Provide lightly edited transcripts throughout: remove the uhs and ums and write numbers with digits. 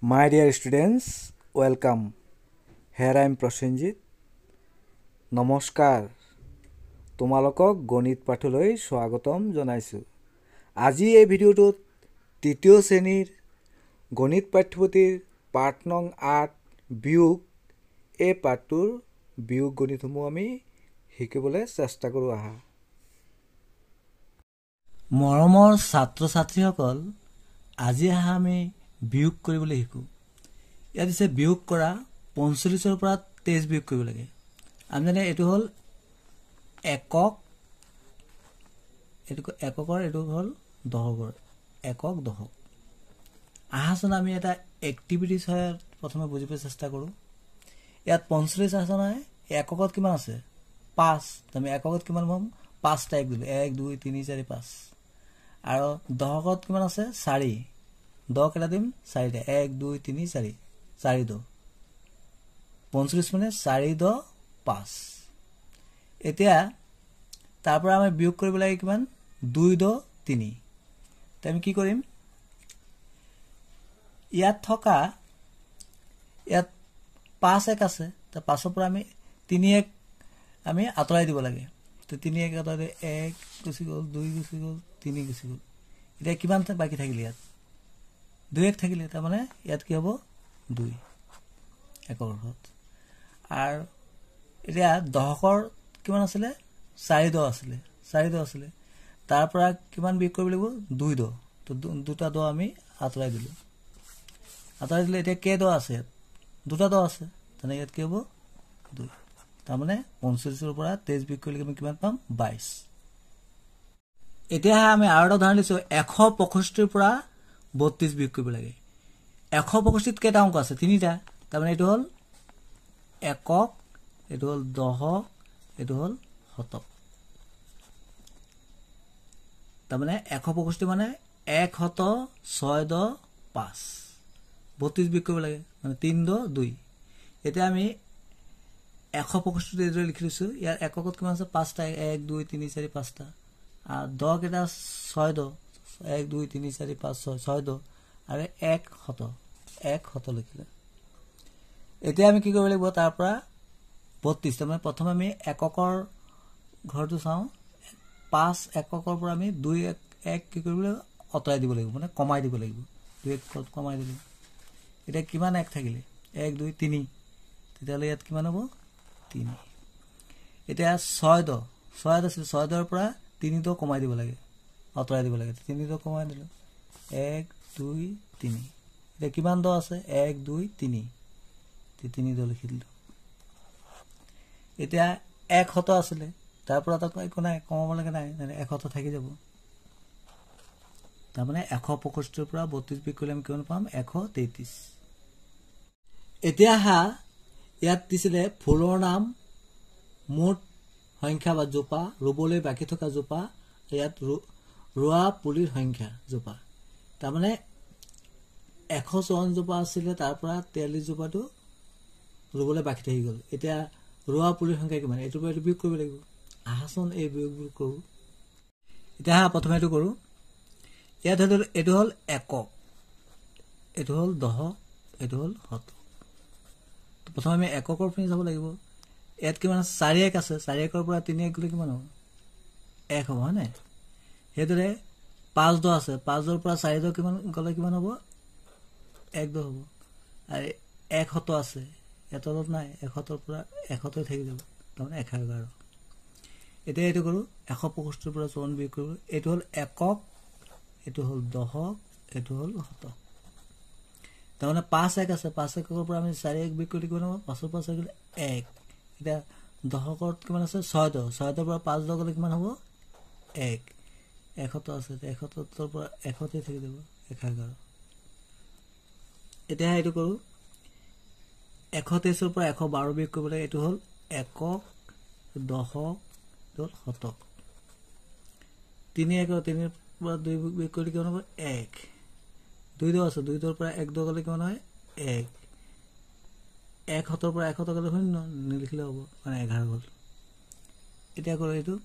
My dear students, welcome. Here I am Prosenjit. নমস্কাৰ তোমালোকক গণিত পাঠলৈ স্বাগতম জনাইছো আজি এই ভিডিওটোত তৃতীয় শ্ৰেণীৰ গণিত পাঠ্যপুথিৰ পাঠ নং 8 বিয়োগ এই পাঠটোৰ বিয়োগ গণিতসমূহ আমি শিকিবলৈ চেষ্টা কৰো আহা মৰমৰ ছাত্ৰ ছাত্ৰীসকল আজি আমি বিয়োগ কৰিবলৈ শিকো ইয়াত আছে বিয়োগ কৰা 45 ৰ পৰা 23 বিয়োগ কৰিব লাগে আমি জানে এটো হল একক এককৰ এটো হল দশকৰ একক দশক আহাসন আমি এটা এক্টিভিটিছ হয় প্ৰথমে বুজিব চেষ্টা কৰো ইয়াত 45 আছে না এককত কিমান আছে 5 তুমি এককত কিমান পাম 5টা এক দিলে 1 2 3 4 5 আৰু দশকত কিমান আছে 4 10 কেটা দিম 4টা 1 2 3 4 4 2 45 মানে 4 2 5 এতিয়া তাৰ পৰা আমি বিয়োগ কৰিব লাগে কিমান 2 2 3 আমি কি কৰিম ইয়াত থকা ইয়াত 5 এক আছে তা 5 ৰ পৰা আমি 3 এক আমি আতৰাই দিব লাগে তো 3 এক আতৰাই 1 গুছি গল 2 গুছি গল 3 গুছি গল এটা কিমান বাকি থাকিলে ইয়াত 2 এক থাকিলে তাৰ মানে ইয়াত কি হ'ব 2 একৰ হত আৰু এতিয়া দশকৰ কিমান আছিল 4 10 আছিল 4 10 আছিল তাৰ পৰা কিমান বিয়োগ কৰিব লাগিব 2 10 তো দুটা 10 আমি আতৰাই দিলো এতিয়া কে 10 আছে দুটা 10 আছে তেনে ইয়াত কি হ'ব 2 তাৰ মানে 45 ৰ পৰা 23 বিয়োগ কৰিলে আমি কিমান পাম 22 এতিয়া আমি আৰু এটা উদাহৰণ লৈছো 165 ৰ পৰা 32 বিয়োগ কৰিব লাগে 165 ত কেটা অংক আছে তিনিটা তাৰ মানে এটো হল একক এটো হল দশক এটো হল শতক তাৰ মানে 165 মানে 1 শত 6 10 5 32 বিয়োগ কৰিব লাগে মানে 3 10 2 এতিয়া আমি 165 তে লিখি লৈছো ইয়াৰ এককত কিমান আছে 5টা 1 2 3 4 5টা আর 10 কেটা 6 10 1 2 3 4 5 6 6 10 আৰু 1 শত লিখিলে এতিয়া আমি কি কৰিব লাগিব তাৰ পৰা 32 মানে প্ৰথমে আমি এককৰ ঘৰটো চাও 5 এককৰ পৰা আমি 2 1 কি কৰিব লাগিব অতৰাই দিব লাগিব মানে কমাই দিব লাগিব 2 এক কমাই দিলে এটা কিমান এক থাকিলে 1 2 3 তেতিয়ালে ইয়াত কিমান হ'ব 3 এতিয়া 6 10 6 আছিল 6 10 ৰ পৰা 3 টো কমাই দিব লাগে অতৰাই দিব লাগে 3 টো কমাই দিলো 1 2 3 এটা কিমান 10 আছে 1 2 3 3 টো লিখি দিলো এতিয়া 1 শত আছিল তাৰ পৰা তাক একো নাই কমাব লাগে নাই 1 শত থাকি যাব তাৰ মানে 165 ৰ পৰা 32 বিয়োগ কৰিলে আমি কিমান পাম 133 এতিয়া হা ইয়াত দিছিলে ফুলৰ নাম মুঠ সংখ্যা বা জোপা ৰুবলৈ বাকি থকা জোপা ইয়াত ৰোৱা পুলিৰ সংখ্যা জোপা তাৰ মানে 154 জোপা আছিল তাৰ পৰা 43 জোপাটো ৰুবলৈ বাকি থাকি গল এতিয়া ৰোৱা পুলিৰ সংখ্যা কিমান এটো পৰা বিয়োগ কৰিব লাগিব আহাসন এই বিয়োগবোৰ কৰো এতিয়া প্ৰথমে এটো কৰো ইয়াত হল এটো হল একক এটো হল দশক এটো হল শতক তো প্ৰথমে আমি এককৰ পিনে যাব লাগিব ইয়াত কিমান 4 এক আছে 4 একৰ পৰা 3 এক গলে কিমান হ'ব 1 হ'ব না হেদৰে 5 10 আছে 5 ৰ পৰা 4 10 কিমান গলে কিমান হ'ব 1 10 হ'ব আৰু 1 শত আছে এতলত নাই 1 শতৰ পৰা 1 শত থাকি যাব তাৰমানে 11 এতিয়া এটো কৰো 165 ৰ পৰা 54 বিয়োগ কৰো এটো হল একক এটো হল দশক এটো হল শতক তাৰমানে 5 এক আছে 5 একৰ পৰা আমি 4 এক বিয়োগ কৰি কিমান হ'ব 5 ৰ পৰা 4 গলে 1 এটা দশকত কিমান আছে 6 10 6 10 ৰ পৰা 5 10 গলে কিমান হ'ব 1 1 শত আছে 1 শতৰ পৰা 1 শতে থাকি যাব 11 এতিয়া এটো কৰো 123 ৰ পৰা 112 বিয়োগ কৰিব লাগে এটো হল একক দশক হল শতক 3 1 3 ৰ পৰা 2 বিয়োগ কৰিলে কিমান হ'ব 1 2 10 আছে 2 ৰ পৰা 1 10 গলে কিমান হয় 1 1 শতৰ পৰা 1 শত গলে শূন্য নিলিখিলে হ'ব মানে 11 গল এতিয়া কৰো এটো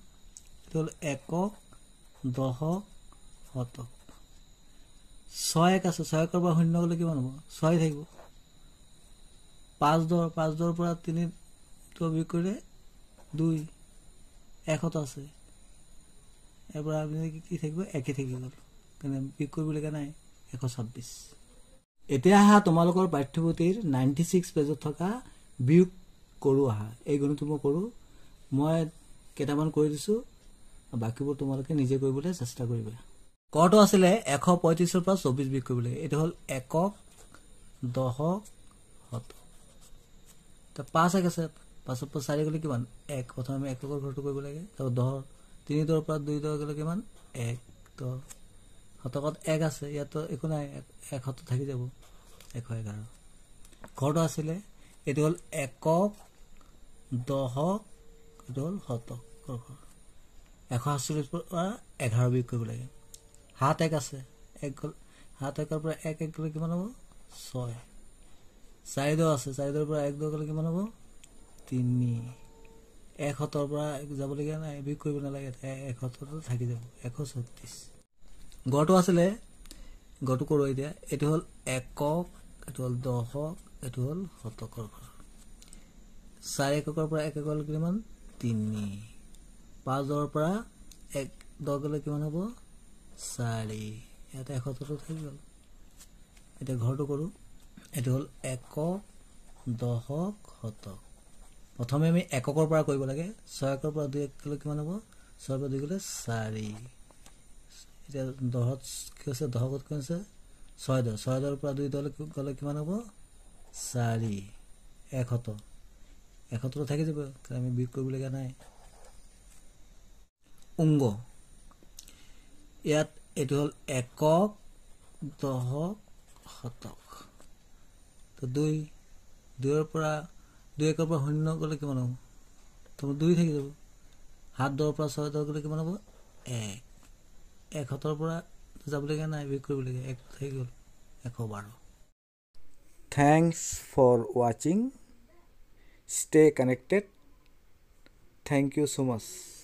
হল একক দশক শতক 6 1 আছে 6 1 পৰা 0 গ'লে কিমান হ'ব 6 থাকিব 5 10 পৰা 3 তো বিয়োগ কৰিলে 2 1 আছে এবাৰ আমি কি থাকিব 1 থাকি গ'ল তেনে বিয়োগ কৰিবলগা নাই 126 এতিয়া আহা তোমালোকৰ পাঠ্যপুথিৰ 96 পেজত থকা বিয়োগ কৰো আহা এই গণিতটো মই কৰো মই কেইটামান কৰি দিছো বাকিবোৰ তোমালোকে নিজে কৰিবলৈ চেষ্টা কৰিবা কটো আছিলে 135 ৰ পৰা 24 বিয়োগ কৰিব লাগে এটা হল একক দশক শতক তা 5 এক আছে 5 পৰা 4 গলে কিমান 1 প্ৰথমে আমি এককৰ ঘৰটো কৰিব লাগে তাৰ 10 3 10 পৰা 2 10 গলে কিমান 1 তো শতকত 1 আছে ইয়াতো একো নাই 1 শত থাকি যাব 111 ঘৰটো আছিলে এটা হল একক দশক এটা হল শতক 148 পৰা 11 বিয়োগ কৰিব লাগে হাত 1 আছে 1 গল হাত 1 পৰা 1 1 গলে কিমান হ'ব 6 4 2 আছে 4 2 পৰা 1 2 গলে কিমান হ'ব 3 1 শতৰ পৰা যাব লগা নাই বিয়োগ কৰিব নালাগে 1 শতৰ থাকি যাব 136 গটো আছিলে গটো কৰো এতিয়া এটো হল একক এটো হল দশক এটো হল শতকৰ ঘৰ 4 এককৰ পৰা 1 গলে কিমান 3 5 10 পৰা 1 10 গলে কিমান হ'ব 4 এটা 1 থাকি গল এটা ঘৰটো কৰো এটো হল একক দশক শতক প্ৰথমে আমি এককৰ পৰা কৰিব লাগে 6 একৰ পৰা 2 গলে কিমান হ'ব 6 পৰা 2 গলে 4 এটা দহত কি আছে দহকত কি আছে 6 10 6 10 পৰা 2 10 গলে কিমান হ'ব 4 100 থাকি যাব কাৰণ আমি বিয়োগ কৰিব লগা নাই অংগ ইয়াত এটো হল একক দশক শতক তো 2 2 ৰ পৰা 2 একৰ পৰা 0 গলে কিমান হ'ব তো 2 থাকি যাব হাত 10 পৰা 6 10 গলে কিমান হ'ব 1 1 পৰা যাব লগা নাই বিয়োগ কৰিব লাগে 1 থাকি গল 112 Thanks for watching. Stay connected. Thank you so much.